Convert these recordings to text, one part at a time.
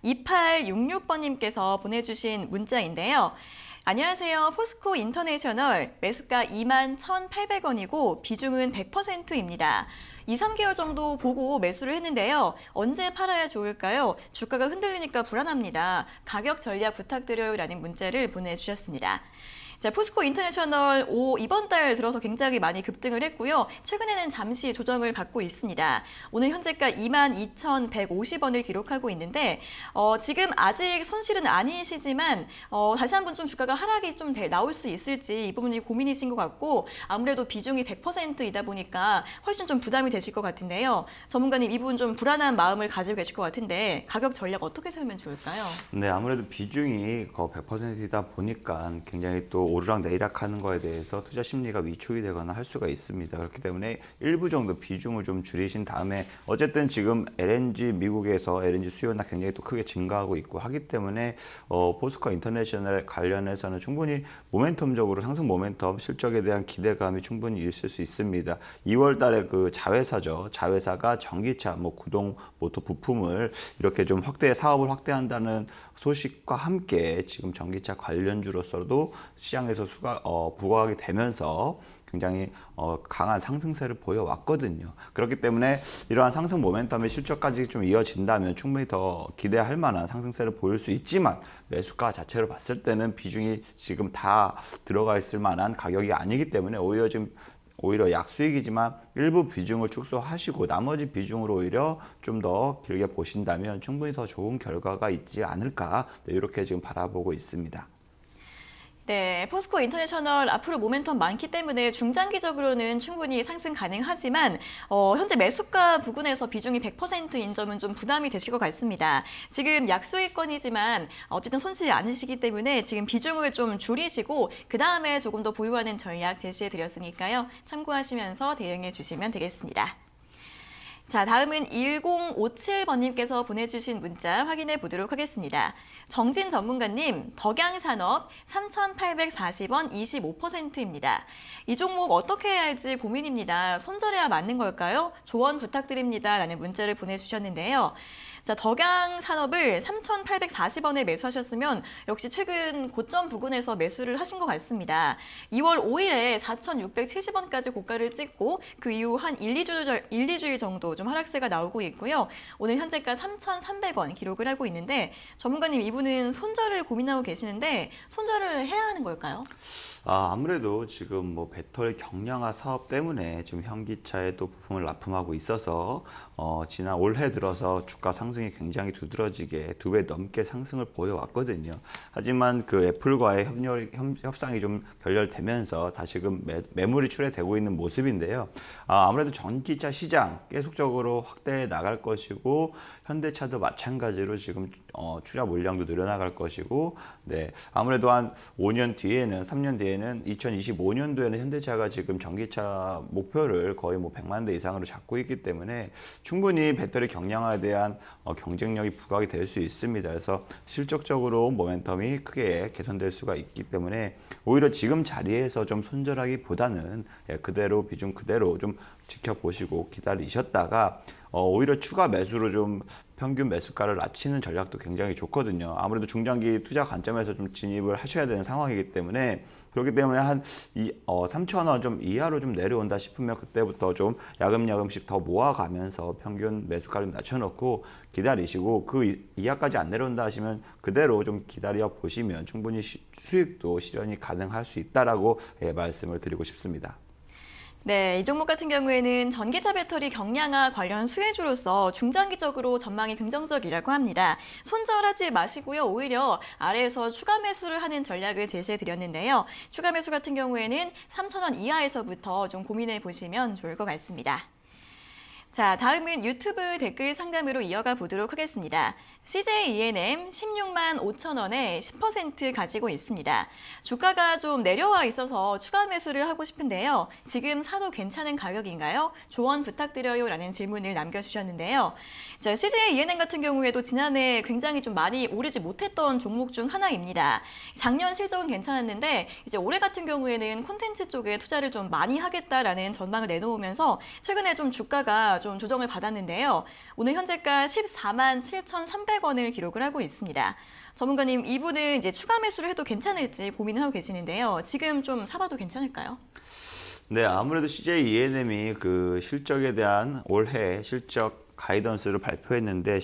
2866번님께서 보내주신 문자인데요. 안녕하세요. 포스코 인터내셔널 매수가 21,800원이고 비중은 100%입니다. 2, 3개월 정도 보고 매수를 했는데요. 언제 팔아야 좋을까요? 주가가 흔들리니까 불안합니다. 가격 전략 부탁드려요 라는 문자를 보내주셨습니다. 자, 포스코 인터내셔널 이번 달 들어서 굉장히 많이 급등을 했고요. 최근에는 잠시 조정을 받고 있습니다. 오늘 현재가 22,150원을 기록하고 있는데 지금 아직 손실은 아니시지만 다시 한번 좀 주가가 하락이 좀 나올 수 있을지 이 부분이 고민이신 것 같고 아무래도 비중이 100%이다 보니까 훨씬 좀 부담이 되실 것 같은데요. 전문가님 이 부분 좀 불안한 마음을 가지고 계실 것 같은데 가격 전략 어떻게 세우면 좋을까요? 네, 아무래도 비중이 100%이다 보니까 굉장히 또 오르락 내리락 하는 거에 대해서 투자 심리가 위축이 되거나 할 수가 있습니다. 그렇기 때문에 일부 정도 비중을 좀 줄이신 다음에 어쨌든 지금 미국에서 LNG 수요나 굉장히 또 크게 증가하고 있고 하기 때문에 포스코 인터내셔널 관련해서는 충분히 모멘텀적으로 상승 모멘텀 실적에 대한 기대감이 충분히 있을 수 있습니다. 2월 달에 그 자회사죠. 자회사가 전기차, 구동, 모터 부품을 이렇게 좀 사업을 확대한다는 소식과 함께 지금 전기차 관련주로서도 시장에서 부각이 되면서 굉장히 강한 상승세를 보여왔거든요. 그렇기 때문에 이러한 상승 모멘텀의 실적까지 좀 이어진다면 충분히 더 기대할 만한 상승세를 보일 수 있지만 매수가 자체로 봤을 때는 비중이 지금 다 들어가 있을 만한 가격이 아니기 때문에 오히려 약수익이지만 일부 비중을 축소하시고 나머지 비중으로 오히려 좀 더 길게 보신다면 충분히 더 좋은 결과가 있지 않을까 이렇게 지금 바라보고 있습니다. 네, 포스코 인터내셔널 앞으로 모멘텀 많기 때문에 중장기적으로는 충분히 상승 가능하지만 현재 매수가 부근에서 비중이 100%인 점은 좀 부담이 되실 것 같습니다. 지금 약수익권이지만 어쨌든 손실이 아니시기 때문에 지금 비중을 좀 줄이시고 그 다음에 조금 더 보유하는 전략 제시해 드렸으니까요. 참고하시면서 대응해 주시면 되겠습니다. 자, 다음은 1057번님께서 보내주신 문자 확인해 보도록 하겠습니다. 정진 전문가님, 덕양산업 3,840원 25%입니다. 이 종목 어떻게 해야 할지 고민입니다. 손절해야 맞는 걸까요? 조언 부탁드립니다. 라는 문자를 보내주셨는데요. 자, 덕양산업을 3,840원에 매수하셨으면 역시 최근 고점 부근에서 매수를 하신 것 같습니다. 2월 5일에 4,670원까지 고가를 찍고 그 이후 한 2주일 정도 좀 하락세가 나오고 있고요. 오늘 현재가 3,300원 기록을 하고 있는데 전문가님 이분은 손절을 고민하고 계시는데 손절을 해야 하는 걸까요? 아무래도 지금 배터리 경량화 사업 때문에 지금 현기차에 또 부품을 납품하고 있어서 지난 올해 들어서 주가 상승이 굉장히 두드러지게 2배 넘게 상승을 보여왔거든요. 하지만 그 애플과의 협상이 좀 결렬되면서 다시금 매물이 출회되고 있는 모습인데요. 아무래도 전기차 시장 계속적으로 확대해 나갈 것이고 현대차도 마찬가지로 지금 출하 물량도 늘어나갈 것이고 네, 아무래도 한 5년 뒤에는 3년 뒤에는 2025년도에는 현대차가 지금 전기차 목표를 거의 100만 대 이상으로 잡고 있기 때문에 충분히 배터리 경량화에 대한 경쟁력이 부각이 될 수 있습니다. 그래서 실적적으로 모멘텀이 크게 개선될 수가 있기 때문에 오히려 지금 자리에서 좀 손절하기보다는 그대로 비중 그대로 좀 지켜보시고 기다리셨다가 오히려 추가 매수로 좀 평균 매수가를 낮추는 전략도 굉장히 좋거든요. 아무래도 중장기 투자 관점에서 좀 진입을 하셔야 되는 상황이기 때문에 그렇기 때문에 한 3,000원 좀 이하로 좀 내려온다 싶으면 그때부터 좀 야금야금씩 더 모아가면서 평균 매수가를 좀 낮춰놓고 기다리시고 그 이하까지 안 내려온다 하시면 그대로 좀 기다려 보시면 충분히 수익도 실현이 가능할 수 있다라고 말씀을 드리고 싶습니다. 네, 이 종목 같은 경우에는 전기차 배터리 경량화 관련 수혜주로서 중장기적으로 전망이 긍정적이라고 합니다. 손절하지 마시고요. 오히려 아래에서 추가 매수를 하는 전략을 제시해 드렸는데요. 추가 매수 같은 경우에는 3,000원 이하에서부터 좀 고민해 보시면 좋을 것 같습니다. 자, 다음은 유튜브 댓글 상담으로 이어가 보도록 하겠습니다. CJ ENM 16만 5천 원에 10% 가지고 있습니다. 주가가 좀 내려와 있어서 추가 매수를 하고 싶은데요. 지금 사도 괜찮은 가격인가요? 조언 부탁드려요 라는 질문을 남겨주셨는데요. 자, CJ ENM 같은 경우에도 지난해 굉장히 좀 많이 오르지 못했던 종목 중 하나입니다. 작년 실적은 괜찮았는데 이제 올해 같은 경우에는 콘텐츠 쪽에 투자를 좀 많이 하겠다라는 전망을 내놓으면서 최근에 좀 주가가 좀 조정을 받았는데요. 오늘 현재가 14만 7,300원을 기록을 하고 있습니다. 전문가님, 이분은 이제 추가 매수를 해도 괜찮을지 고민을 하고 계시는데요. 지금 좀 사봐도 괜찮을까요? 네, 아무래도 CJ ENM이 그 실적에 대한 올해 실적 가이던스를 발표했는데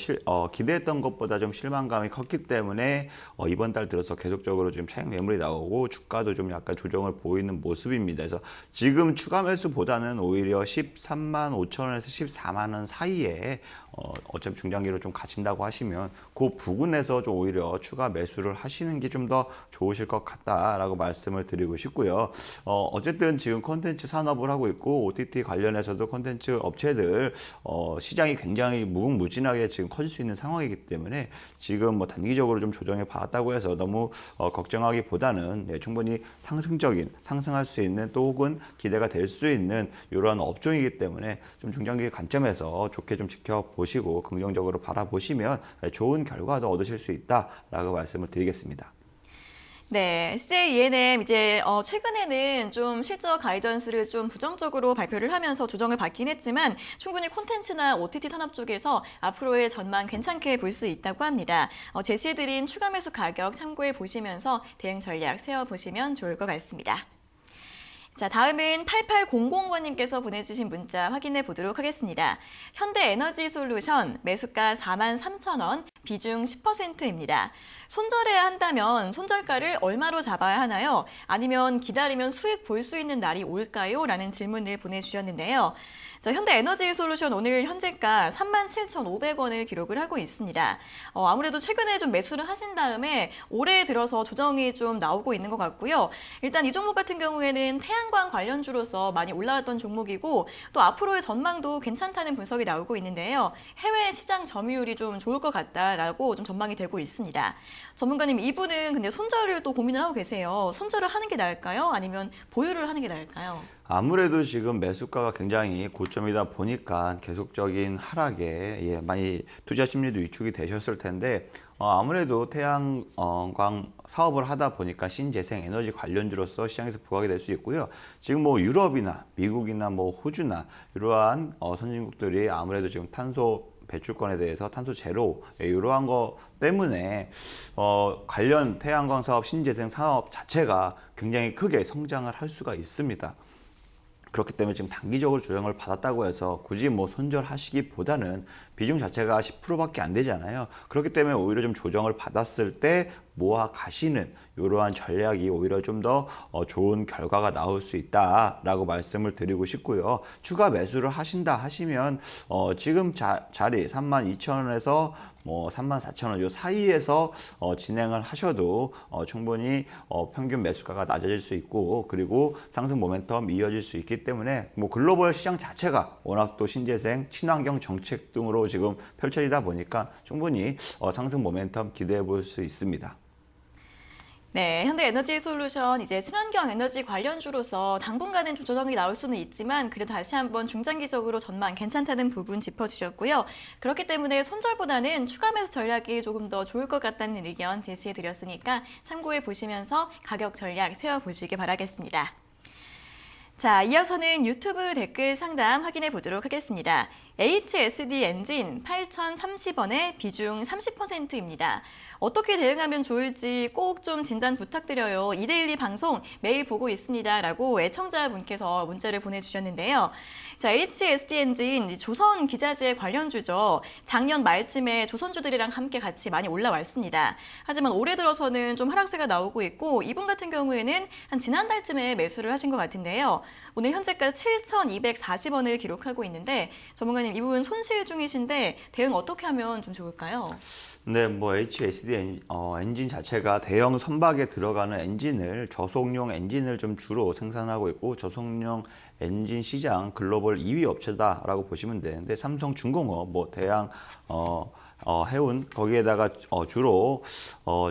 기대했던 것보다 좀 실망감이 컸기 때문에 이번 달 들어서 계속적으로 지금 차익 매물이 나오고 주가도 좀 약간 조정을 보이는 모습입니다. 그래서 지금 추가 매수보다는 오히려 13만 5천 원에서 14만 원 사이에 어차피 중장기로 좀 가신다고 하시면 그 부근에서 좀 오히려 추가 매수를 하시는 게 좀 더 좋으실 것 같다라고 말씀을 드리고 싶고요. 어쨌든 지금 콘텐츠 산업을 하고 있고 OTT 관련해서도 콘텐츠 업체들 시장이 굉장히 무궁무진하게 지금 커질 수 있는 상황이기 때문에 지금 뭐 단기적으로 좀 조정을 받았다고 해서 너무 걱정하기보다는 충분히 상승할 수 있는 또 혹은 기대가 될 수 있는 이러한 업종이기 때문에 좀 중장기 관점에서 좋게 좀 지켜보시고 긍정적으로 바라보시면 좋은 결과도 얻으실 수 있다라고 말씀을 드리겠습니다. 네, CJ ENM 이제 최근에는 좀 실적 가이던스를 좀 부정적으로 발표를 하면서 조정을 받긴 했지만 충분히 콘텐츠나 OTT 산업 쪽에서 앞으로의 전망 괜찮게 볼 수 있다고 합니다. 제시해드린 추가 매수 가격 참고해 보시면서 대응 전략 세워보시면 좋을 것 같습니다. 자, 다음은 8800번님께서 보내주신 문자 확인해 보도록 하겠습니다. 현대에너지솔루션 매수가 43,000원, 비중 10%입니다. 손절해야 한다면 손절가를 얼마로 잡아야 하나요? 아니면 기다리면 수익 볼 수 있는 날이 올까요? 라는 질문을 보내주셨는데요. 자, 현대에너지솔루션 오늘 현재가 37,500원을 기록을 하고 있습니다. 아무래도 최근에 좀 매수를 하신 다음에 올해 들어서 조정이 좀 나오고 있는 것 같고요. 일단 이 종목 같은 경우에는 태양광 관련주로서 많이 올라왔던 종목이고 또 앞으로의 전망도 괜찮다는 분석이 나오고 있는데요. 해외 시장 점유율이 좀 좋을 것 같다라고 좀 전망이 되고 있습니다. 전문가님, 이분은 근데 손절을 또 고민을 하고 계세요. 손절을 하는 게 나을까요? 아니면 보유를 하는 게 나을까요? 아무래도 지금 매수가가 굉장히 고점이다 보니까 계속적인 하락에 많이 투자 심리도 위축이 되셨을 텐데 아무래도 태양광 사업을 하다 보니까 신재생 에너지 관련주로서 시장에서 부각이 될 수 있고요. 지금 뭐 유럽이나 미국이나 뭐 호주나 이러한 선진국들이 아무래도 지금 탄소 배출권에 대해서 탄소 제로 이러한 거 때문에 관련 태양광 사업, 신재생 사업 자체가 굉장히 크게 성장을 할 수가 있습니다. 그렇기 때문에 지금 단기적으로 조정을 받았다고 해서 굳이 뭐 손절하시기보다는 비중 자체가 10%밖에 안 되잖아요. 그렇기 때문에 오히려 좀 조정을 받았을 때 모아 가시는 이러한 전략이 오히려 좀 더 좋은 결과가 나올 수 있다라고 말씀을 드리고 싶고요. 추가 매수를 하신다 하시면 지금 자리 32,000원에서 뭐 34,000원 요 사이에서 진행을 하셔도 충분히 평균 매수가가 낮아질 수 있고 그리고 상승 모멘텀 이어질 수 있기 때문에 뭐 글로벌 시장 자체가 워낙 또 신재생, 친환경 정책 등으로 지금 펼쳐지다 보니까 충분히 상승 모멘텀 기대해 볼 수 있습니다. 네, 현대에너지솔루션 이제 친환경 에너지 관련주로서 당분간은 조정이 나올 수는 있지만 그래도 다시 한번 중장기적으로 전망 괜찮다는 부분 짚어주셨고요. 그렇기 때문에 손절보다는 추가 매수 전략이 조금 더 좋을 것 같다는 의견 제시해드렸으니까 참고해 보시면서 가격 전략 세워보시기 바라겠습니다. 자, 이어서는 유튜브 댓글 상담 확인해 보도록 하겠습니다. HSD 엔진 8,030원에 비중 30%입니다. 어떻게 대응하면 좋을지 꼭 좀 진단 부탁드려요. 이데일리 방송 매일 보고 있습니다. 라고 애청자분께서 문자를 보내주셨는데요. 자, HSD 엔진 조선 기자재 관련주죠. 작년 말쯤에 조선주들이랑 함께 같이 많이 올라왔습니다. 하지만 올해 들어서는 좀 하락세가 나오고 있고 이분 같은 경우에는 한 지난달쯤에 매수를 하신 것 같은데요. 오늘 현재까지 7,240원을 기록하고 있는데 전문가님, 이분 손실 중이신데 대응 어떻게 하면 좀 좋을까요? 네, 뭐 HSD 엔진 자체가 대형 선박에 들어가는 엔진을 저속용 엔진을 좀 주로 생산하고 있고 저속용 엔진 시장 글로벌 2위 업체다라고 보시면 되는데 삼성중공업, 뭐 대양 해운 거기에다가 주로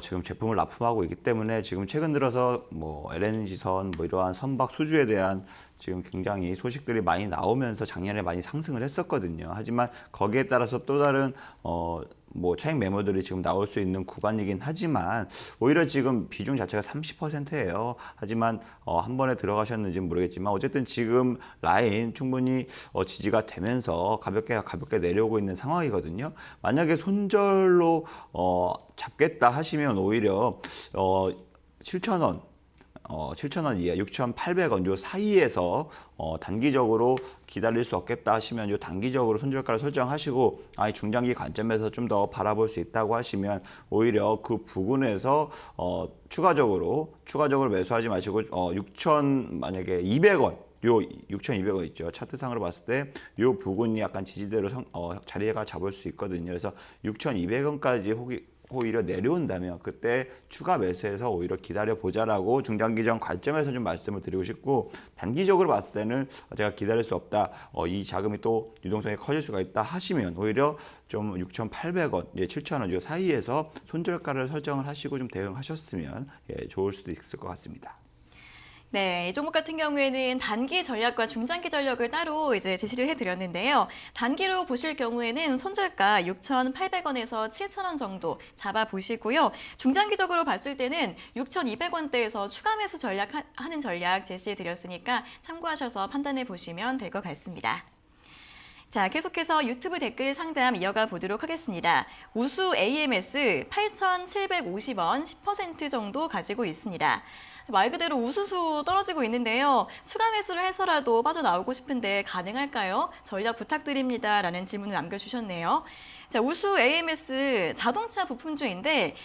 지금 제품을 납품하고 있기 때문에 지금 최근 들어서 뭐 LNG선 뭐 이러한 선박 수주에 대한 지금 굉장히 소식들이 많이 나오면서 작년에 많이 상승을 했었거든요. 하지만 거기에 따라서 또 다른 뭐 차익 매물들이 지금 나올 수 있는 구간이긴 하지만 오히려 지금 비중 자체가 30%예요. 하지만 한 번에 들어가셨는지는 모르겠지만 어쨌든 지금 라인 충분히 지지가 되면서 가볍게 내려오고 있는 상황이거든요. 만약에 손절로 잡겠다 하시면 오히려 7,000원 7,000원 이하 6,800원 요 사이에서 단기적으로 기다릴 수 없겠다 하시면 요 단기적으로 손절가를 설정하시고 중장기 관점에서 좀 더 바라볼 수 있다고 하시면 오히려 그 부근에서 추가적으로 매수하지 마시고 6,000 만약에 200원 요 6,200원 있죠. 차트상으로 봤을 때 요 부근이 약간 지지대로 자리가 잡을 수 있거든요. 그래서 6,200원까지 오히려 내려온다면 그때 추가 매수해서 오히려 기다려보자라고 중장기적 관점에서 좀 말씀을 드리고 싶고, 단기적으로 봤을 때는 제가 기다릴 수 없다, 이 자금이 또 유동성이 커질 수가 있다 하시면 오히려 좀 6,800원, 7,000원 이 사이에서 손절가를 설정을 하시고 좀 대응하셨으면 좋을 수도 있을 것 같습니다. 네, 이 종목 같은 경우에는 단기 전략과 중장기 전략을 따로 이제 제시를 해드렸는데요. 단기로 보실 경우에는 손절가 6,800원에서 7,000원 정도 잡아보시고요. 중장기적으로 봤을 때는 6,200원대에서 추가 매수 하는 전략 제시해드렸으니까 참고하셔서 판단해 보시면 될 것 같습니다. 자, 계속해서 유튜브 댓글 상담 이어가 보도록 하겠습니다. 우수 AMS 8,750원 10% 정도 가지고 있습니다. 말 그대로 우수수 떨어지고 있는데요. 추가 매수를 해서라도 빠져나오고 싶은데 가능할까요? 전략 부탁드립니다. 라는 질문을 남겨주셨네요. 자, 우수 AMS 자동차 부품주인데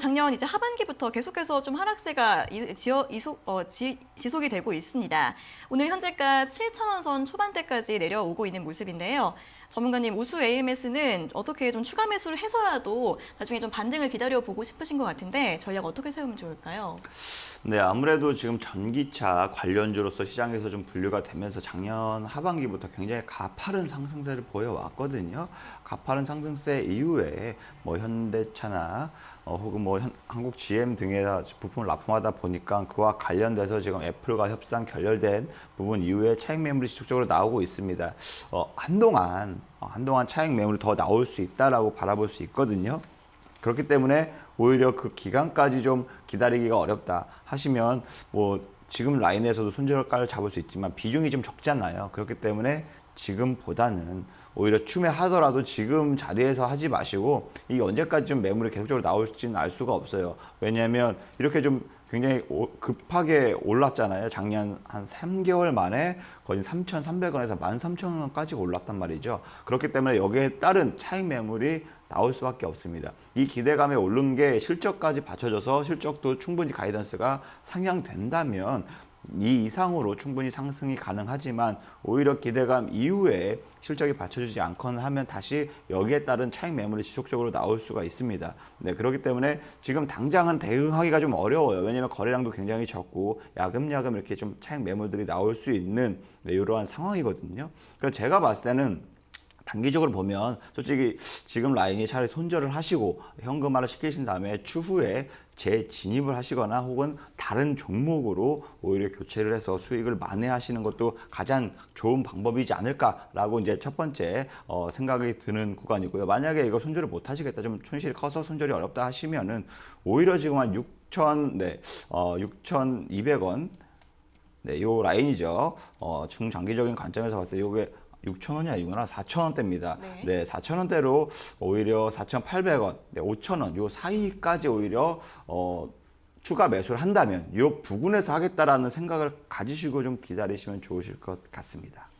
작년 이제 하반기부터 계속해서 좀 하락세가 지속이 되고 있습니다. 오늘 현재가 7,000원 선 초반대까지 내려오고 있는 모습인데요. 전문가님, 우수 AMS는 어떻게 좀 추가 매수를 해서라도 나중에 좀 반등을 기다려보고 싶으신 것 같은데 전략 어떻게 세우면 좋을까요? 네, 아무래도 지금 전기차 관련주로서 시장에서 좀 분류가 되면서 작년 하반기부터 굉장히 가파른 상승세를 보여왔거든요. 가파른 상승세 이후에 뭐 현대차나 혹은 뭐 한국 GM 등에다 부품을 납품하다 보니까 그와 관련돼서 지금 애플과 협상 결렬된 부분 이후에 차익 매물이 지속적으로 나오고 있습니다. 한동안 차익 매물이 더 나올 수 있다라고 바라볼 수 있거든요. 그렇기 때문에 오히려 그 기간까지 좀 기다리기가 어렵다 하시면 뭐 지금 라인에서도 손절가를 잡을 수 있지만 비중이 좀 적잖아요. 그렇기 때문에 지금보다는 오히려 추매하더라도 지금 자리에서 하지 마시고 이게 언제까지 좀 매물이 계속적으로 나올지는 알 수가 없어요. 왜냐하면 이렇게 좀 굉장히 급하게 올랐잖아요. 작년 한 3개월 만에 거의 3,300원에서 13,000원까지 올랐단 말이죠. 그렇기 때문에 여기에 따른 차익 매물이 나올 수밖에 없습니다. 이 기대감에 오른 게 실적까지 받쳐져서 실적도 충분히 가이던스가 상향된다면 이 이상으로 충분히 상승이 가능하지만 오히려 기대감 이후에 실적이 받쳐주지 않거나 하면 다시 여기에 따른 차익 매물이 지속적으로 나올 수가 있습니다. 네, 그렇기 때문에 지금 당장은 대응하기가 좀 어려워요. 왜냐하면 거래량도 굉장히 적고 야금야금 이렇게 좀 차익 매물들이 나올 수 있는 이러한 상황이거든요. 그래서 제가 봤을 때는 단기적으로 보면 솔직히 지금 라인이 차라리 손절을 하시고 현금화를 시키신 다음에 추후에 재진입을 하시거나 혹은 다른 종목으로 오히려 교체를 해서 수익을 만회하시는 것도 가장 좋은 방법이지 않을까라고 이제 첫 번째 생각이 드는 구간이고요. 만약에 이거 손절을 못 하시겠다, 좀 손실이 커서 손절이 어렵다 하시면은 오히려 지금 한 6,200원 요 라인이죠. 중장기적인 관점에서 봤을 때 요게 6,000원이 아니구나. 4,000원대입니다. 네, 4,000원대로 오히려 4,800원, 5,000원 요 사이까지 오히려 추가 매수를 한다면 요 부근에서 하겠다라는 생각을 가지시고 좀 기다리시면 좋으실 것 같습니다.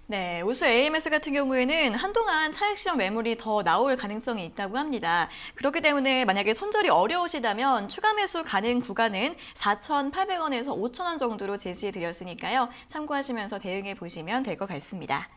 네, 우수 AMS 같은 경우에는 한동안 차익실현 매물이 더 나올 가능성이 있다고 합니다. 그렇기 때문에 만약에 손절이 어려우시다면 추가 매수 가능 구간은 4,800원에서 5,000원 정도로 제시해 드렸으니까요. 참고하시면서 대응해 보시면 될 것 같습니다.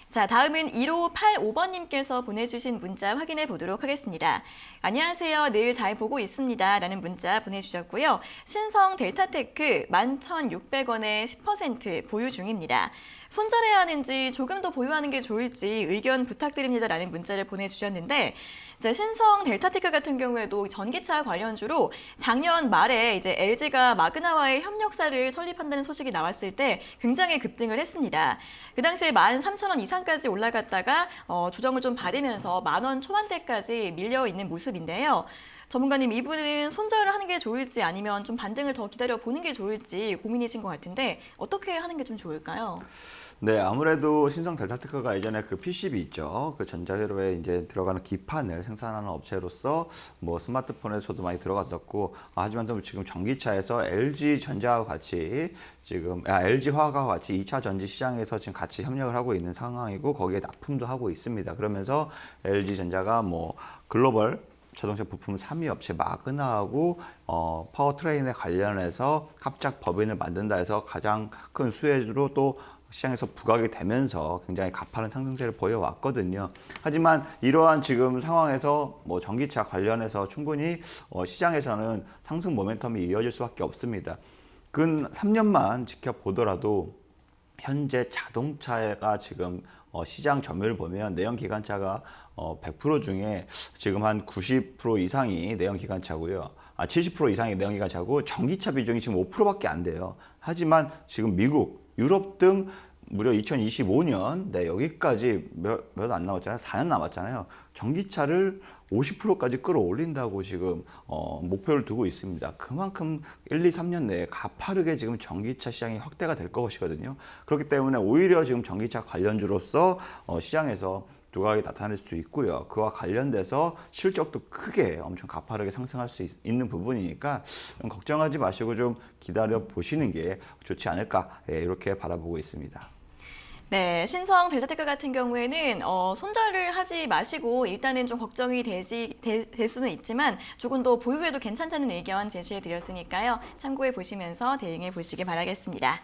자, 다음은 1585번님께서 보내주신 문자 확인해 보도록 하겠습니다. 안녕하세요. 늘 잘 보고 있습니다. 라는 문자 보내주셨고요. 신성 델타테크 11,600원에 10% 보유 중입니다. 손절해야 하는지 조금 더 보유하는 게 좋을지 의견 부탁드립니다. 라는 문자를 보내주셨는데 이제 신성 델타테크 같은 경우에도 전기차 관련주로 작년 말에 이제 LG가 마그나와의 협력사를 설립한다는 소식이 나왔을 때 굉장히 급등을 했습니다. 그 당시에 13,000원 이상까지 올라갔다가 조정을 좀 받으면서 10,000원 초반대까지 밀려 있는 모습인데요. 전문가님, 이분은 손절을 하는 게 좋을지 아니면 좀 반등을 더 기다려 보는 게 좋을지 고민이신 것 같은데 어떻게 하는 게 좀 좋을까요? 네, 아무래도 신성 델타테크가 예전에 그 PCB 있죠. 그 전자회로에 이제 들어가는 기판을 생산하는 업체로서 뭐 스마트폰에서도 많이 들어갔었고, 하지만 또 지금 전기차에서 LG 전자와 같이 LG 화학과 같이 2차 전지 시장에서 지금 같이 협력을 하고 있는 상황이고, 거기에 납품도 하고 있습니다. 그러면서 LG 전자가 뭐 글로벌 자동차 부품 3위 업체 마그나하고 파워트레인에 관련해서 합작 법인을 만든다 해서 가장 큰 수혜주로 또 시장에서 부각이 되면서 굉장히 가파른 상승세를 보여왔거든요. 하지만 이러한 지금 상황에서 뭐 전기차 관련해서 충분히 시장에서는 상승 모멘텀이 이어질 수밖에 없습니다. 근 3년만 지켜보더라도 현재 자동차가 지금 시장 점유율을 보면 내연기관차가 100% 중에 지금 한 90% 이상이 내연기관차고요. 70% 이상이 내연기관차고 전기차 비중이 지금 5%밖에 안 돼요. 하지만 지금 미국, 유럽 등 무려 2025년 여기까지 몇 안 남았잖아요. 4년 남았잖아요. 전기차를 50%까지 끌어올린다고 지금 목표를 두고 있습니다. 그만큼 1, 2, 3년 내에 가파르게 지금 전기차 시장이 확대가 될 것이거든요. 그렇기 때문에 오히려 지금 전기차 관련주로서 시장에서 두각이 나타날 수 있고요. 그와 관련돼서 실적도 크게 엄청 가파르게 상승할 수 있는 부분이니까 걱정하지 마시고 좀 기다려 보시는 게 좋지 않을까, 이렇게 바라보고 있습니다. 네, 신성 델타테크 같은 경우에는 손절을 하지 마시고 일단은 좀 걱정이 될 수는 있지만 조금 더 보유해도 괜찮다는 의견 제시해 드렸으니까요. 참고해 보시면서 대응해 보시기 바라겠습니다.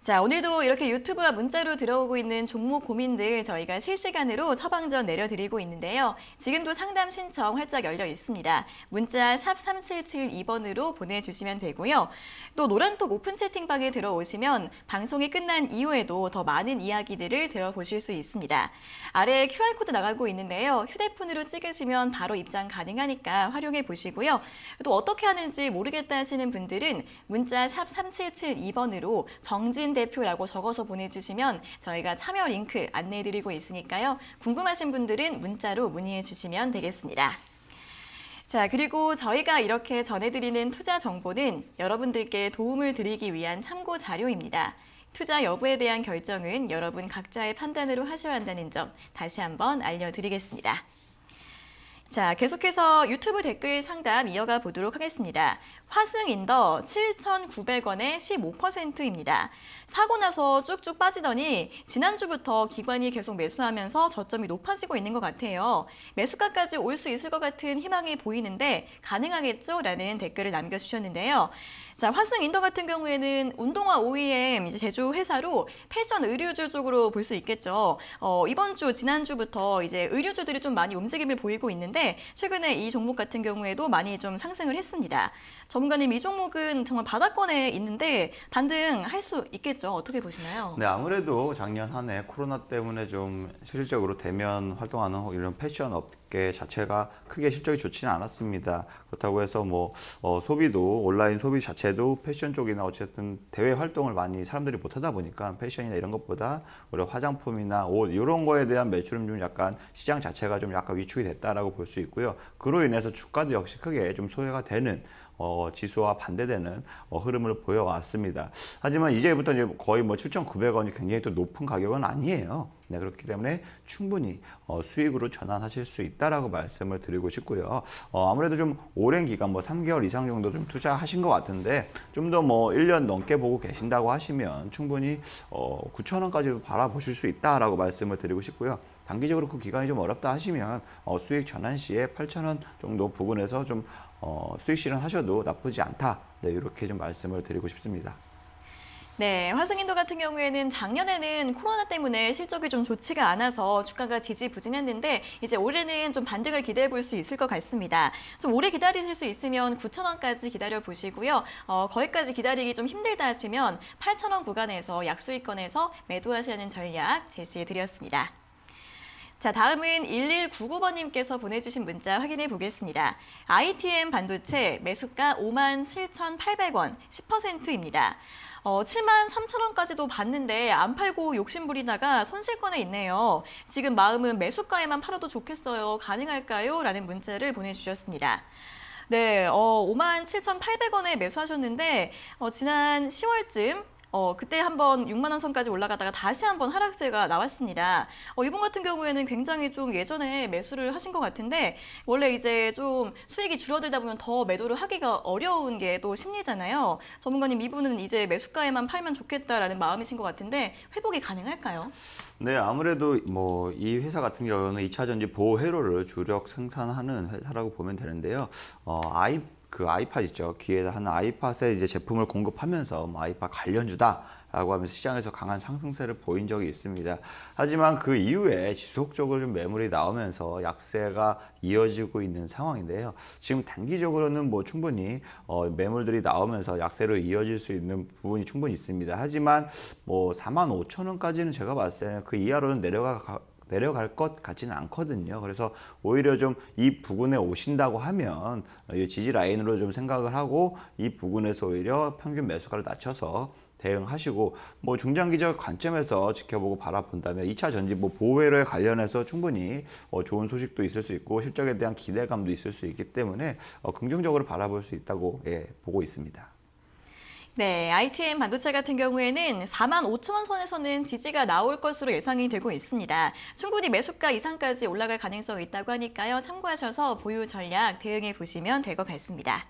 자, 오늘도 이렇게 유튜브와 문자로 들어오고 있는 종목 고민들 저희가 실시간으로 처방전 내려드리고 있는데요. 지금도 상담 신청 활짝 열려 있습니다. 문자 샵 3772번으로 보내주시면 되고요. 또 노란톡 오픈 채팅방에 들어오시면 방송이 끝난 이후에도 더 많은 이야기들을 들어보실 수 있습니다. 아래에 QR코드 나가고 있는데요. 휴대폰으로 찍으시면 바로 입장 가능하니까 활용해 보시고요. 또 어떻게 하는지 모르겠다 하시는 분들은 문자 샵 3772번으로 정진 대표라고 적어서 보내주시면 저희가 참여 링크 안내해드리고 있으니까요. 궁금하신 분들은 문자로 문의해 주시면 되겠습니다. 자, 그리고 저희가 이렇게 전해드리는 투자 정보는 여러분들께 도움을 드리기 위한 참고 자료입니다. 투자 여부에 대한 결정은 여러분 각자의 판단으로 하셔야 한다는 점 다시 한번 알려드리겠습니다. 자, 계속해서 유튜브 댓글 상담 이어가 보도록 하겠습니다. 화승인더 7,900원에 15%입니다. 사고 나서 쭉쭉 빠지더니 지난주부터 기관이 계속 매수하면서 저점이 높아지고 있는 것 같아요. 매수가까지 올 수 있을 것 같은 희망이 보이는데 가능하겠죠? 라는 댓글을 남겨주셨는데요. 자, 화승인더 같은 경우에는 운동화 OEM 이제 제조 회사로 패션 의류주 쪽으로 볼 수 있겠죠. 이번 주, 지난주부터 이제 의류주들이 좀 많이 움직임을 보이고 있는데 최근에 이 종목 같은 경우에도 많이 좀 상승을 했습니다. 전문가님, 이 종목은 정말 바닥권에 있는데 반등할 수 있겠죠? 어떻게 보시나요? 네, 아무래도 작년 한 해 코로나 때문에 좀 실질적으로 대면 활동하는 이런 패션 업계 자체가 크게 실적이 좋지는 않았습니다. 그렇다고 해서 뭐 소비도 온라인 소비 자체도 패션 쪽이나 어쨌든 대외 활동을 많이 사람들이 못하다 보니까 패션이나 이런 것보다 오히려 화장품이나 옷 이런 거에 대한 매출은 좀 약간 시장 자체가 좀 약간 위축이 됐다라고 볼 수 있고요. 그로 인해서 주가도 역시 크게 좀 소외가 되는 지수와 반대되는 흐름을 보여왔습니다. 하지만 이제부터 이제 거의 뭐 7,900원이 굉장히 또 높은 가격은 아니에요. 네, 그렇기 때문에 충분히 수익으로 전환하실 수 있다라고 말씀을 드리고 싶고요. 아무래도 좀 오랜 기간 뭐 3개월 이상 정도 좀 투자하신 것 같은데 좀 더 뭐 1년 넘게 보고 계신다고 하시면 충분히 9,000원까지도 바라보실 수 있다라고 말씀을 드리고 싶고요. 단기적으로 그 기간이 좀 어렵다 하시면 수익 전환 시에 8,000원 정도 부근에서 좀 수익 실현하셔도 나쁘지 않다. 네, 이렇게 좀 말씀을 드리고 싶습니다. 네, 화승인도 같은 경우에는 작년에는 코로나 때문에 실적이 좀 좋지가 않아서 주가가 지지부진했는데 이제 올해는 좀 반등을 기대해 볼 수 있을 것 같습니다. 좀 오래 기다리실 수 있으면 9,000원까지 기다려 보시고요. 거기까지 기다리기 좀 힘들다 하시면 8,000원 구간에서 약수익권에서 매도하시는 전략 제시해 드렸습니다. 자, 다음은 1199번님께서 보내주신 문자 확인해 보겠습니다. ITM 반도체 매수가 57,800원, 10%입니다. 73,000원까지도 봤는데 안 팔고 욕심부리다가 손실권에 있네요. 지금 마음은 매수가에만 팔아도 좋겠어요. 가능할까요? 라는 문자를 보내주셨습니다. 네, 57,800원에 매수하셨는데 지난 10월쯤 그때 한번 6만 원 선까지 올라가다가 다시 한번 하락세가 나왔습니다. 이번 같은 경우에는 굉장히 좀 예전에 매수를 하신 것 같은데 원래 이제 좀 수익이 줄어들다 보면 더 매도를 하기가 어려운 게 또 심리잖아요. 전문가님 이분은 이제 매수가에만 팔면 좋겠다라는 마음이신 것 같은데 회복이 가능할까요? 네, 아무래도 뭐 이 회사 같은 경우는 2차 전지 보호 회로를 주력 생산하는 회사라고 보면 되는데요. 아이팟 있죠. 귀에 하는 아이팟의 이제 제품을 공급하면서 뭐 아이팟 관련주다라고 하면서 시장에서 강한 상승세를 보인 적이 있습니다. 하지만 그 이후에 지속적으로 좀 매물이 나오면서 약세가 이어지고 있는 상황인데요. 지금 단기적으로는 뭐 충분히 매물들이 나오면서 약세로 이어질 수 있는 부분이 충분히 있습니다. 하지만 뭐 45,000원까지는 제가 봤을 때는 그 이하로는 내려갈 것 같지는 않거든요. 그래서 오히려 좀 이 부근에 오신다고 하면 이 지지 라인으로 좀 생각을 하고 이 부근에서 오히려 평균 매수가를 낮춰서 대응하시고 뭐 중장기적 관점에서 지켜보고 바라본다면 2차 전지 뭐 보호회로에 관련해서 충분히 좋은 소식도 있을 수 있고 실적에 대한 기대감도 있을 수 있기 때문에 긍정적으로 바라볼 수 있다고 보고 있습니다. 네, ITM 반도체 같은 경우에는 45,000원 선에서는 지지가 나올 것으로 예상이 되고 있습니다. 충분히 매수가 이상까지 올라갈 가능성이 있다고 하니까요. 참고하셔서 보유 전략 대응해 보시면 될 것 같습니다.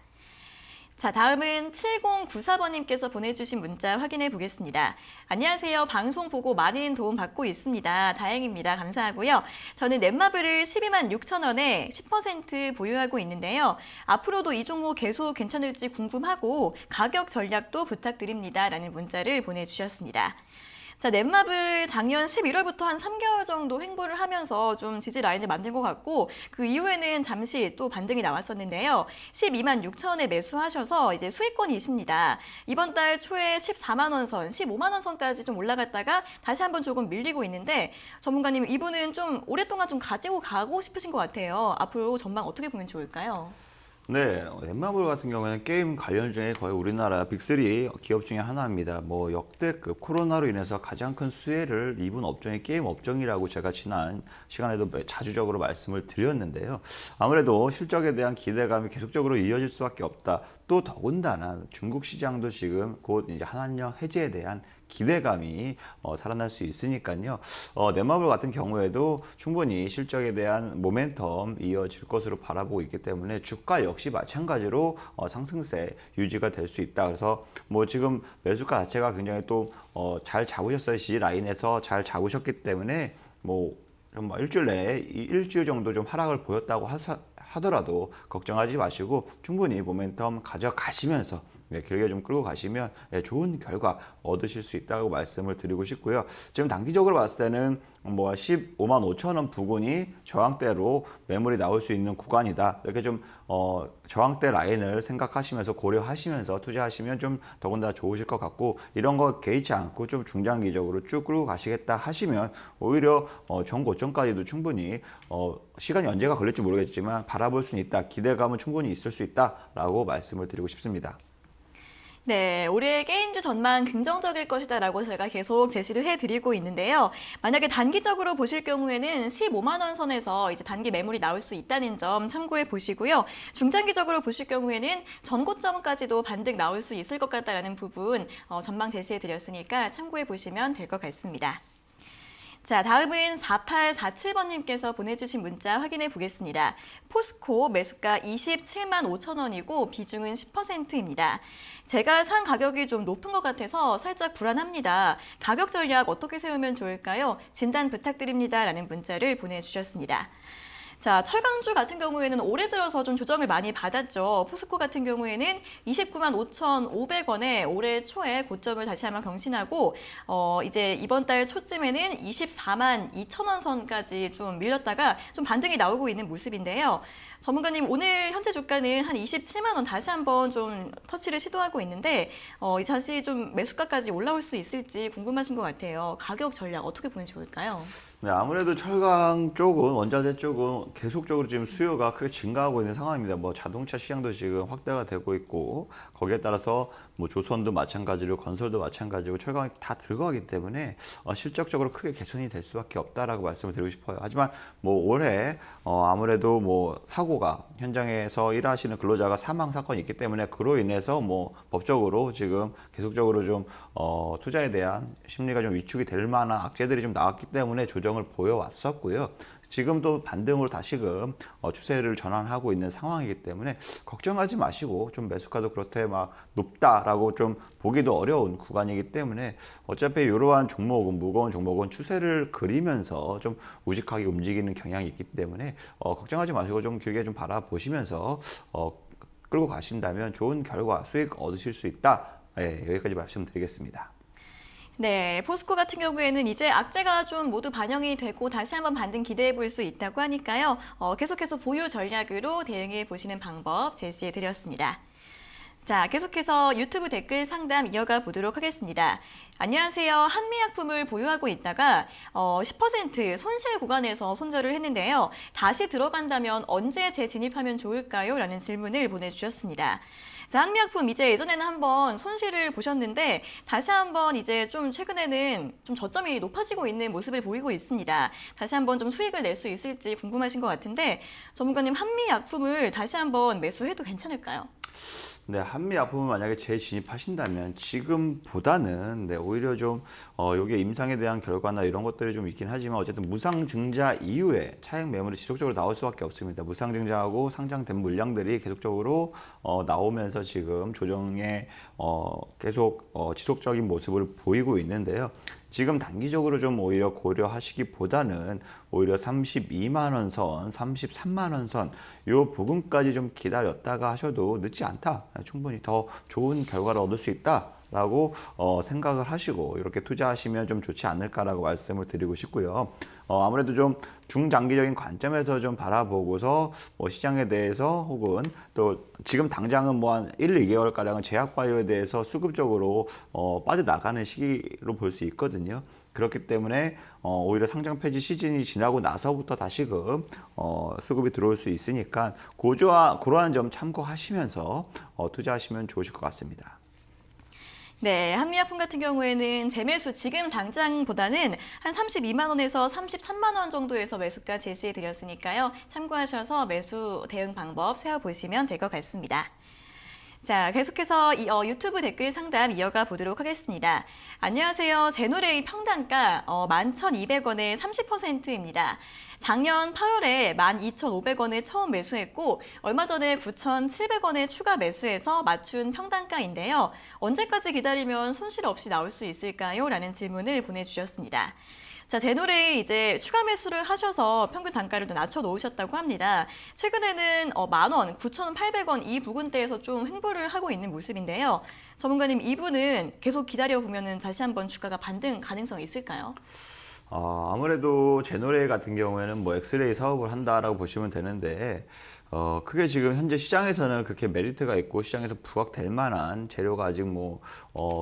자, 다음은 7094번님께서 보내주신 문자 확인해 보겠습니다. 안녕하세요. 방송 보고 많은 도움 받고 있습니다. 다행입니다. 감사하고요. 저는 넷마블을 126,000원에 10% 보유하고 있는데요. 앞으로도 이 종목 계속 괜찮을지 궁금하고 가격 전략도 부탁드립니다. 라는 문자를 보내주셨습니다. 자, 넷마블 작년 11월부터 한 3개월 정도 횡보를 하면서 좀 지지 라인을 만든 것 같고 그 이후에는 잠시 또 반등이 나왔었는데요. 12만 6천원에 매수하셔서 이제 수익권이십니다. 이번 달 초에 14만 원 선, 15만 원 선까지 좀 올라갔다가 다시 한번 조금 밀리고 있는데 전문가님 이분은 좀 오랫동안 좀 가지고 가고 싶으신 것 같아요. 앞으로 전망 어떻게 보면 좋을까요? 네, 넷마블 같은 경우에는 게임 관련 중에 거의 우리나라 빅3 기업 중에 하나입니다. 뭐 역대급 코로나로 인해서 가장 큰 수혜를 입은 업종이 게임 업종이라고 제가 지난 시간에도 자주적으로 말씀을 드렸는데요. 아무래도 실적에 대한 기대감이 계속적으로 이어질 수밖에 없다. 또 더군다나 중국 시장도 지금 곧 이제 한한령 해제에 대한 기대감이 살아날 수 있으니까요. 넷마블 같은 경우에도 충분히 실적에 대한 모멘텀 이어질 것으로 바라보고 있기 때문에 주가 역시 마찬가지로 상승세 유지가 될 수 있다. 그래서 뭐 지금 매수가 자체가 굉장히 또 잘 잡으셨어요. 지지 라인에서 잘 잡으셨기 때문에 뭐 좀 일주일 내에 일주일 정도 좀 하락을 보였다고 하더라도 걱정하지 마시고 충분히 모멘텀 가져가시면서 길게 좀 끌고 가시면 좋은 결과 얻으실 수 있다고 말씀을 드리고 싶고요. 지금 단기적으로 봤을 때는 뭐 15만 5천 원 부근이 저항대로 매물이 나올 수 있는 구간이다. 이렇게 좀 저항대 라인을 생각하시면서 고려하시면서 투자하시면 좀 더군다나 좋으실 것 같고 이런 거 개의치 않고 좀 중장기적으로 쭉 끌고 가시겠다 하시면 오히려 전고점까지도 충분히 시간이 언제가 걸릴지 모르겠지만 바라볼 수는 있다. 기대감은 충분히 있을 수 있다라고 말씀을 드리고 싶습니다. 네, 올해 게임주 전망 긍정적일 것이다라고 제가 계속 제시를 해드리고 있는데요. 만약에 단기적으로 보실 경우에는 15만 원 선에서 이제 단기 매물이 나올 수 있다는 점 참고해 보시고요. 중장기적으로 보실 경우에는 전고점까지도 반등 나올 수 있을 것 같다라는 부분 전망 제시해 드렸으니까 참고해 보시면 될 것 같습니다. 자, 다음은 4847번님께서 보내주신 문자 확인해 보겠습니다. 포스코 매수가 27만 5천 원이고 비중은 10%입니다. 제가 산 가격이 좀 높은 것 같아서 살짝 불안합니다. 가격 전략 어떻게 세우면 좋을까요? 진단 부탁드립니다. 라는 문자를 보내주셨습니다. 자, 철강주 같은 경우에는 올해 들어서 좀 조정을 많이 받았죠. 포스코 같은 경우에는 29만 5,500원에 올해 초에 고점을 다시 한번 경신하고 이제 이번 달 초쯤에는 24만 2천원 선까지 좀 밀렸다가 좀 반등이 나오고 있는 모습인데요. 전문가님 오늘 현재 주가는 한 27만 원 다시 한번 좀 터치를 시도하고 있는데 다시 좀 매수가까지 올라올 수 있을지 궁금하신 것 같아요. 가격 전략 어떻게 보면 좋을까요? 네, 아무래도 철강 쪽은 원자재 쪽은 계속적으로 지금 수요가 크게 증가하고 있는 상황입니다. 뭐 자동차 시장도 지금 확대가 되고 있고 거기에 따라서 뭐 조선도 마찬가지로 건설도 마찬가지고 철강이 다 들어가기 때문에 실적적으로 크게 개선이 될 수밖에 없다라고 말씀을 드리고 싶어요. 하지만 뭐 올해 아무래도 뭐 사고가 현장에서 일하시는 근로자가 사망 사건이 있기 때문에 그로 인해서 뭐 법적으로 지금 계속적으로 좀 투자에 대한 심리가 좀 위축이 될 만한 악재들이 좀 나왔기 때문에 조정을 보여왔었고요. 지금도 반등으로 다시금 추세를 전환하고 있는 상황이기 때문에 걱정하지 마시고 좀 매수가도 그렇게 막 높다라고 좀 보기도 어려운 구간이기 때문에 어차피 이러한 종목은 무거운 종목은 추세를 그리면서 좀 우직하게 움직이는 경향이 있기 때문에 걱정하지 마시고 좀 길게 좀 바라보시면서 끌고 가신다면 좋은 결과 수익 얻으실 수 있다. 예, 여기까지 말씀드리겠습니다. 네, 포스코 같은 경우에는 이제 악재가 좀 모두 반영이 되고 다시 한번 반등 기대해 볼 수 있다고 하니까요. 계속해서 보유 전략으로 대응해 보시는 방법 제시해 드렸습니다. 자, 계속해서 유튜브 댓글 상담 이어가 보도록 하겠습니다. 안녕하세요. 한미약품을 보유하고 있다가 10% 손실 구간에서 손절을 했는데요. 다시 들어간다면 언제 재진입하면 좋을까요? 라는 질문을 보내주셨습니다. 자, 한미약품 이제 예전에는 한번 손실을 보셨는데 다시 한번 이제 좀 최근에는 좀 저점이 높아지고 있는 모습을 보이고 있습니다. 다시 한번 좀 수익을 낼 수 있을지 궁금하신 것 같은데 전문가님 한미약품을 다시 한번 매수해도 괜찮을까요? 네, 한미약품을 만약에 재진입하신다면 지금보다는 오히려 좀 요게 임상에 대한 결과나 이런 것들이 좀 있긴 하지만 어쨌든 무상증자 이후에 차익 매물이 지속적으로 나올 수밖에 없습니다. 무상증자하고 상장된 물량들이 계속적으로 나오면서 지금 조정에 계속 지속적인 모습을 보이고 있는데요. 지금 단기적으로 좀 오히려 고려하시기보다는 오히려 32만 원 선, 33만 원 선 요 부분까지 좀 기다렸다가 하셔도 늦지 않다. 충분히 더 좋은 결과를 얻을 수 있다. 라고 생각을 하시고 이렇게 투자하시면 좀 좋지 않을까라고 말씀을 드리고 싶고요. 아무래도 좀 중장기적인 관점에서 좀 바라보고서 뭐 시장에 대해서 혹은 또 지금 당장은 뭐 한 1, 2개월 가량은 제약바이오에 대해서 수급적으로 빠져나가는 시기로 볼 수 있거든요. 그렇기 때문에 오히려 상장 폐지 시즌이 지나고 나서부터 다시금 수급이 들어올 수 있으니까 그러한 점 참고하시면서 투자하시면 좋으실 것 같습니다. 네, 한미약품 같은 경우에는 재매수 지금 당장보다는 한 32만 원에서 33만 원 정도에서 매수가 제시해 드렸으니까요. 참고하셔서 매수 대응 방법 세워보시면 될 것 같습니다. 자, 계속해서 유튜브 댓글 상담 이어가 보도록 하겠습니다. 안녕하세요. 제노레이 평단가 11,200원에 30%입니다. 작년 8월에 12,500원에 처음 매수했고 얼마 전에 9,700원에 추가 매수해서 맞춘 평단가인데요. 언제까지 기다리면 손실 없이 나올 수 있을까요? 라는 질문을 보내주셨습니다. 자, 제노레이 이제 추가 매수를 하셔서 평균 단가를 또 낮춰 놓으셨다고 합니다. 최근에는 10,000원, 9,800원 이 부근대에서 좀 횡보를 하고 있는 모습인데요. 전문가님, 이분은 계속 기다려 보면은 다시 한번 주가가 반등 가능성이 있을까요? 아무래도 제노레이 같은 경우에는 뭐 엑스레이 사업을 한다라고 보시면 되는데 크게 지금 현재 시장에서는 그렇게 메리트가 있고 시장에서 부각될 만한 재료가 아직 뭐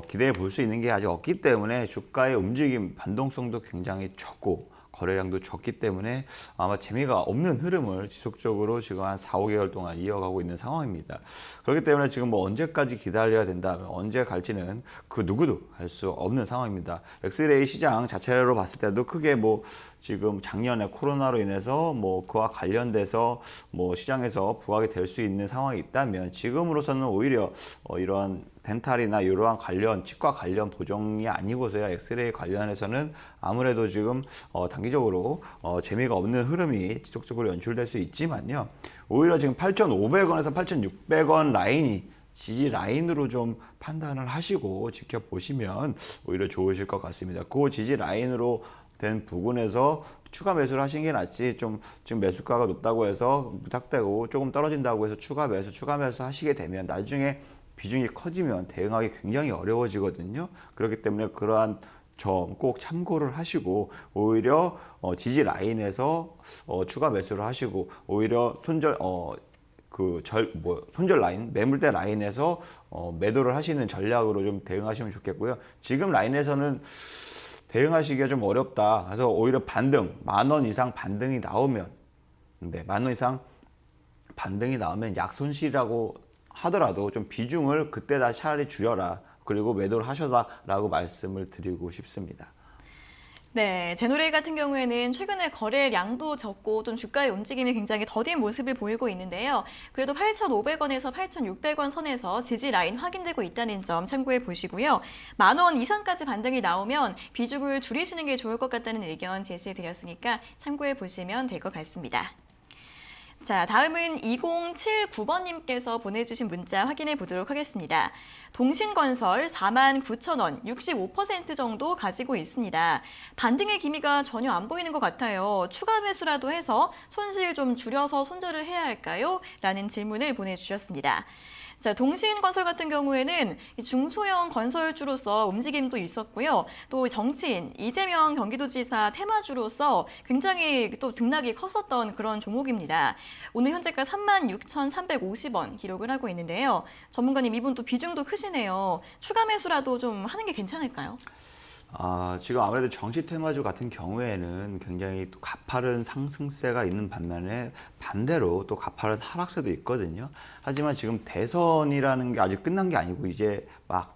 기대해 볼 수 있는 게 아직 없기 때문에 주가의 움직임 반동성도 굉장히 적고 거래량도 적기 때문에 아마 재미가 없는 흐름을 지속적으로 지금 한 4, 5개월 동안 이어가고 있는 상황입니다. 그렇기 때문에 지금 뭐 언제까지 기다려야 된다면 언제 갈지는 그 누구도 알 수 없는 상황입니다. 엑스레이 시장 자체로 봤을 때도 크게 뭐 지금 작년에 코로나로 인해서 뭐 그와 관련돼서 뭐 시장에서 부각이 될 수 있는 상황이 있다면 지금으로서는 오히려 이러한 덴탈이나 이러한 관련 치과 관련 보정이 아니고서야 엑스레이 관련해서는 아무래도 지금 단기적으로 재미가 없는 흐름이 지속적으로 연출될 수 있지만요. 오히려 지금 8,500원에서 8,600원 라인이 지지 라인으로 좀 판단을 하시고 지켜보시면 오히려 좋으실 것 같습니다. 그 지지 라인으로 된 부분에서 추가 매수를 하시는 게 낫지 좀 지금 매수가가 높다고 해서 무탁되고 조금 떨어진다고 해서 추가 매수 하시게 되면 나중에 비중이 커지면 대응하기 굉장히 어려워지거든요. 그렇기 때문에 그러한 점 꼭 참고를 하시고 오히려 지지 라인에서 추가 매수를 하시고 오히려 손절 라인, 매물대 라인에서 매도를 하시는 전략으로 좀 대응하시면 좋겠고요. 지금 라인에서는 대응하시기가 좀 어렵다. 그래서 오히려 반등, 10,000원 이상 반등이 나오면, 네, 10,000원 이상 반등이 나오면 약손실이라고 하더라도 좀 비중을 그때 다시 차라리 줄여라. 그리고 매도를 하셔라라고 말씀을 드리고 싶습니다. 네, 제노레일 같은 경우에는 최근에 거래량도 적고 좀 주가의 움직임이 굉장히 더딘 모습을 보이고 있는데요. 그래도 8,500원에서 8,600원 선에서 지지 라인 확인되고 있다는 점 참고해 보시고요. 10,000원 이상까지 반등이 나오면 비중을 줄이시는 게 좋을 것 같다는 의견 제시해 드렸으니까 참고해 보시면 될 것 같습니다. 자, 다음은 2079번님께서 보내주신 문자 확인해 보도록 하겠습니다. 동신건설 49,000원, 65% 정도 가지고 있습니다. 반등의 기미가 전혀 안 보이는 것 같아요. 추가 매수라도 해서 손실 좀 줄여서 손절을 해야 할까요? 라는 질문을 보내주셨습니다. 자, 동신건설 같은 경우에는 중소형 건설주로서 움직임도 있었고요. 또 정치인 이재명 경기도지사 테마주로서 굉장히 또 등락이 컸었던 그런 종목입니다. 오늘 현재가 36,350원 기록을 하고 있는데요. 전문가님 이분 또 비중도 크시네요. 추가 매수라도 좀 하는 게 괜찮을까요? 지금 아무래도 정치 테마주 같은 경우에는 굉장히 또 가파른 상승세가 있는 반면에 반대로 또 가파른 하락세도 있거든요. 하지만 지금 대선이라는 게 아직 끝난 게 아니고 이제 막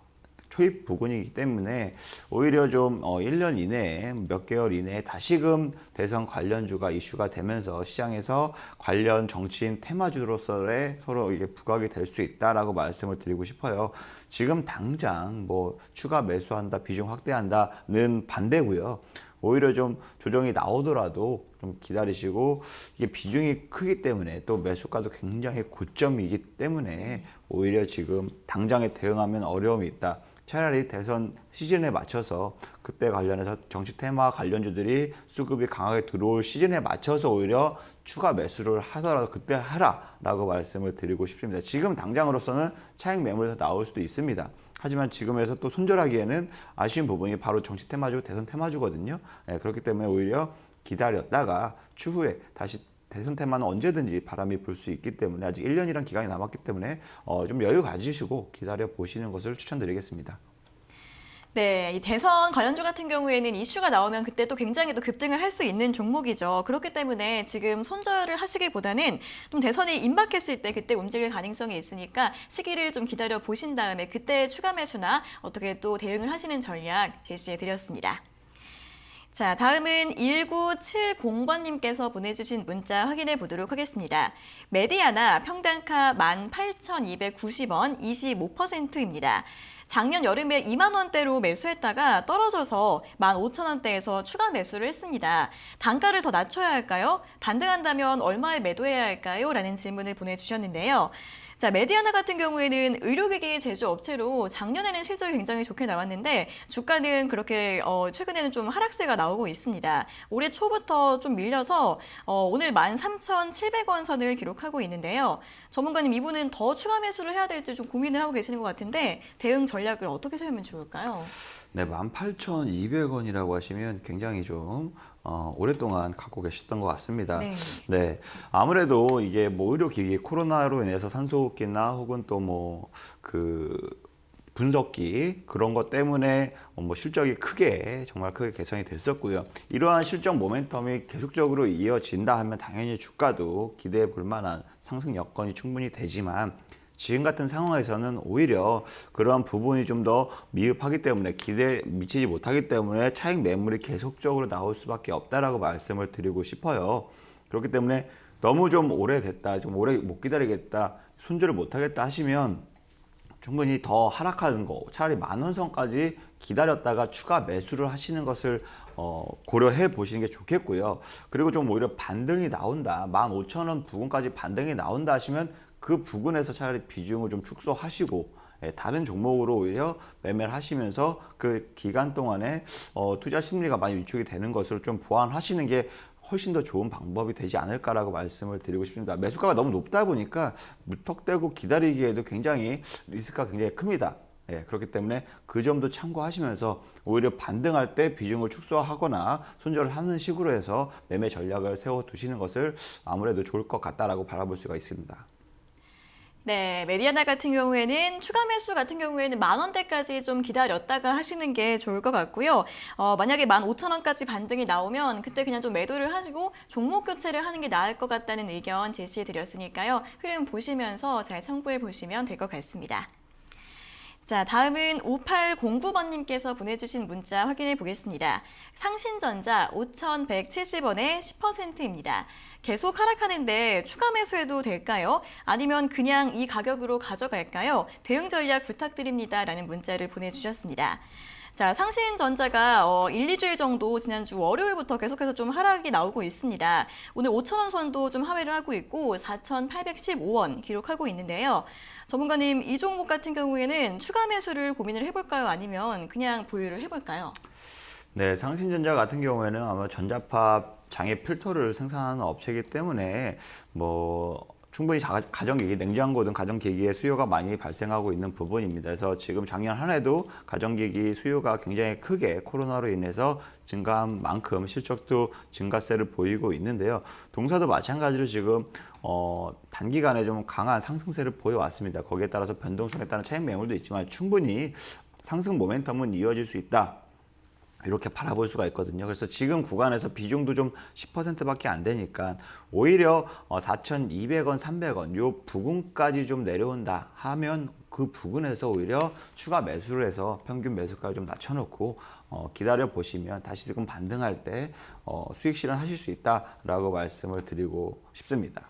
초입 부근이기 때문에 오히려 좀 1년 이내에 몇 개월 이내에 다시금 대선 관련주가 이슈가 되면서 시장에서 관련 정치인 테마주로서의 서로 이게 부각이 될 수 있다라고 말씀을 드리고 싶어요. 지금 당장 뭐 추가 매수한다, 비중 확대한다는 반대고요. 오히려 좀 조정이 나오더라도 좀 기다리시고 이게 비중이 크기 때문에 또 매수가도 굉장히 고점이기 때문에 오히려 지금 당장에 대응하면 어려움이 있다. 차라리 대선 시즌에 맞춰서 그때 관련해서 정치 테마 관련주들이 수급이 강하게 들어올 시즌에 맞춰서 오히려 추가 매수를 하더라도 그때 하라라고 말씀을 드리고 싶습니다. 지금 당장으로서는 차익 매물에서 나올 수도 있습니다. 하지만 지금에서 또 손절하기에는 아쉬운 부분이 바로 정치 테마주, 대선 테마주거든요. 네, 그렇기 때문에 오히려 기다렸다가 추후에 다시 대선 테마는 언제든지 바람이 불 수 있기 때문에 아직 1년이란 기간이 남았기 때문에 좀 여유 가지시고 기다려 보시는 것을 추천드리겠습니다. 네, 이 대선 관련주 같은 경우에는 이슈가 나오면 그때 또 굉장히 또 급등을 할 수 있는 종목이죠. 그렇기 때문에 지금 손절을 하시기보다는 좀 대선이 임박했을 때 그때 움직일 가능성이 있으니까 시기를 좀 기다려 보신 다음에 그때 추가 매수나 어떻게 또 대응을 하시는 전략 제시해 드렸습니다. 자, 다음은 1970번님께서 보내주신 문자 확인해 보도록 하겠습니다. 메디아나 평단가 18,290원 25%입니다. 작년 여름에 2만 원대로 매수했다가 떨어져서 15,000원대에서 추가 매수를 했습니다. 단가를 더 낮춰야 할까요? 반등한다면 얼마에 매도해야 할까요? 라는 질문을 보내주셨는데요. 자, 메디아나 같은 경우에는 의료기기 제조업체로 작년에는 실적이 굉장히 좋게 나왔는데 주가는 그렇게 최근에는 좀 하락세가 나오고 있습니다. 올해 초부터 좀 밀려서 오늘 13,700원 선을 기록하고 있는데요. 전문가님 이분은 더 추가 매수를 해야 될지 좀 고민을 하고 계시는 것 같은데 대응 전략을 어떻게 세우면 좋을까요? 네, 18,200원이라고 하시면 굉장히 좀 오랫동안 갖고 계셨던 것 같습니다. 네. 네, 아무래도 이게 뭐 의료기기 코로나로 인해서 산소호흡기나 혹은 또 뭐 분석기 그런 것 때문에 뭐 실적이 정말 크게 개선이 됐었고요. 이러한 실적 모멘텀이 계속적으로 이어진다 하면 당연히 주가도 기대해 볼 만한 상승 여건이 충분히 되지만 지금 같은 상황에서는 오히려 그러한 부분이 좀 더 미흡하기 때문에 기대에 미치지 못하기 때문에 차익 매물이 계속적으로 나올 수밖에 없다라고 말씀을 드리고 싶어요. 그렇기 때문에 너무 좀 오래됐다, 좀 오래 못 기다리겠다, 손절을 못하겠다 하시면 충분히 더 하락하는 거, 차라리 10,000원 선까지 기다렸다가 추가 매수를 하시는 것을 고려해 보시는 게 좋겠고요. 그리고 좀 오히려 반등이 나온다, 15,000원 부근까지 반등이 나온다 하시면 그 부근에서 차라리 비중을 좀 축소하시고 다른 종목으로 오히려 매매를 하시면서 그 기간 동안에 투자 심리가 많이 위축이 되는 것을 좀 보완하시는 게 훨씬 더 좋은 방법이 되지 않을까라고 말씀을 드리고 싶습니다. 매수가가 너무 높다 보니까 무턱대고 기다리기에도 굉장히 리스크가 굉장히 큽니다. 그렇기 때문에 그 점도 참고하시면서 오히려 반등할 때 비중을 축소하거나 손절을 하는 식으로 해서 매매 전략을 세워두시는 것을 아무래도 좋을 것 같다라고 바라볼 수가 있습니다. 네, 메디아나 같은 경우에는 추가 매수 같은 경우에는 10,000원대까지 좀 기다렸다가 하시는 게 좋을 것 같고요. 만약에 15,000원까지 반등이 나오면 그때 그냥 좀 매도를 하시고 종목 교체를 하는 게 나을 것 같다는 의견 제시해 드렸으니까요. 흐름 보시면서 잘 참고해 보시면 될 것 같습니다. 자, 다음은 5809번님께서 보내주신 문자 확인해 보겠습니다. 상신전자 5,170원에 10%입니다. 계속 하락하는데 추가 매수해도 될까요? 아니면 그냥 이 가격으로 가져갈까요? 대응 전략 부탁드립니다. 라는 문자를 보내주셨습니다. 자, 상신전자가 1, 2주일 정도 지난주 월요일부터 계속해서 좀 하락이 나오고 있습니다. 오늘 5,000원 선도 좀 하회를 하고 있고 4,815원 기록하고 있는데요. 전문가님, 이 종목 같은 경우에는 추가 매수를 고민을 해볼까요? 아니면 그냥 보유를 해볼까요? 네, 상신전자 같은 경우에는 아마 전자파 장애 필터를 생산하는 업체이기 때문에 충분히 가정기기, 냉장고든 가정기기의 수요가 많이 발생하고 있는 부분입니다. 그래서 지금 작년 한 해도 가정기기 수요가 굉장히 크게 코로나로 인해서 증가한 만큼 실적도 증가세를 보이고 있는데요. 동사도 마찬가지로 지금 단기간에 좀 강한 상승세를 보여왔습니다. 거기에 따라서 변동성에 따른 차익 매물도 있지만 충분히 상승 모멘텀은 이어질 수 있다. 이렇게 바라볼 수가 있거든요. 그래서 지금 구간에서 비중도 좀 10%밖에 안 되니까 오히려 4,200원, 300원 요 부근까지 좀 내려온다 하면 그 부근에서 오히려 추가 매수를 해서 평균 매수가를 좀 낮춰놓고 기다려 보시면 다시 지금 반등할 때 수익 실현하실 수 있다라고 말씀을 드리고 싶습니다.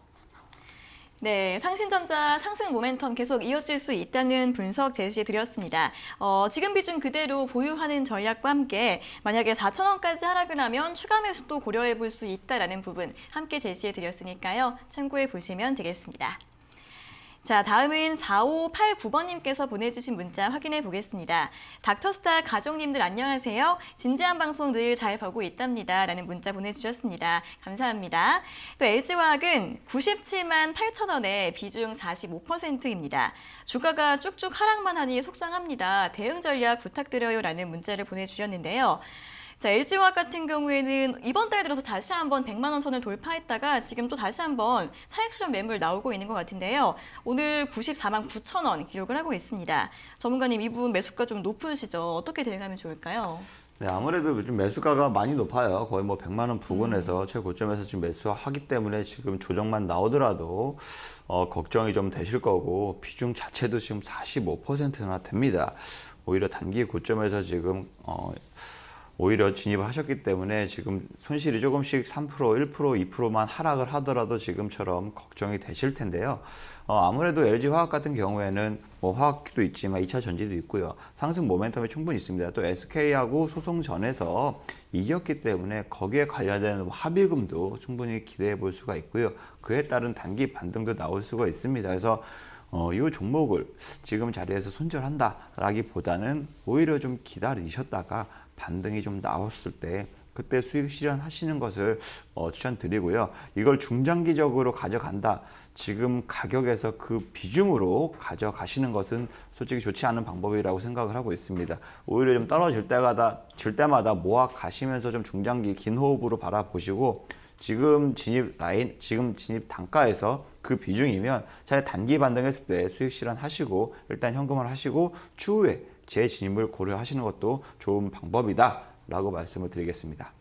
네, 상신전자 상승 모멘텀 계속 이어질 수 있다는 분석 제시해 드렸습니다. 지금 비중 그대로 보유하는 전략과 함께 만약에 4,000원까지 하락을 하면 추가 매수도 고려해 볼 수 있다는 부분 함께 제시해 드렸으니까요. 참고해 보시면 되겠습니다. 자, 다음은 4589번님께서 보내주신 문자 확인해 보겠습니다. 닥터스타 가족님들 안녕하세요. 진지한 방송 늘 잘 보고 있답니다. 라는 문자 보내주셨습니다. 감사합니다. 또 LG화학은 97만 8천원에 비중 45%입니다. 주가가 쭉쭉 하락만 하니 속상합니다. 대응 전략 부탁드려요. 라는 문자를 보내주셨는데요. 자, LG화학 같은 경우에는 이번 달 들어서 다시 한번 100만 원 선을 돌파했다가 지금 또 다시 한번 차익 실현 매물 나오고 있는 것 같은데요. 오늘 94만 9천 원 기록을 하고 있습니다. 전문가님, 이 부분 매수가 좀 높으시죠? 어떻게 대응하면 좋을까요? 네, 아무래도 요즘 매수가가 많이 높아요. 거의 100만 원 부근에서 최고점에서 지금 매수하기 때문에 지금 조정만 나오더라도 걱정이 좀 되실 거고 비중 자체도 지금 45%나 됩니다. 오히려 단기 고점에서 지금 오히려 진입을 하셨기 때문에 지금 손실이 조금씩 3%, 1%, 2%만 하락을 하더라도 지금처럼 걱정이 되실 텐데요. 아무래도 LG화학 같은 경우에는 화학도 있지만 2차 전지도 있고요. 상승 모멘텀이 충분히 있습니다. 또 SK하고 소송전에서 이겼기 때문에 거기에 관련된 합의금도 충분히 기대해 볼 수가 있고요. 그에 따른 단기 반등도 나올 수가 있습니다. 그래서 이 종목을 지금 자리에서 손절한다라기보다는 오히려 좀 기다리셨다가 반등이 좀 나왔을 때 그때 수익 실현하시는 것을 추천드리고요. 이걸 중장기적으로 가져간다. 지금 가격에서 그 비중으로 가져가시는 것은 솔직히 좋지 않은 방법이라고 생각을 하고 있습니다. 오히려 좀 떨어질 때마다 모아 가시면서 좀 중장기 긴 호흡으로 바라보시고 지금 진입 라인, 지금 진입 단가에서 그 비중이면 차라리 단기 반등했을 때 수익 실현하시고 일단 현금을 하시고 추후에 재진입을 고려하시는 것도 좋은 방법이다 라고 말씀을 드리겠습니다.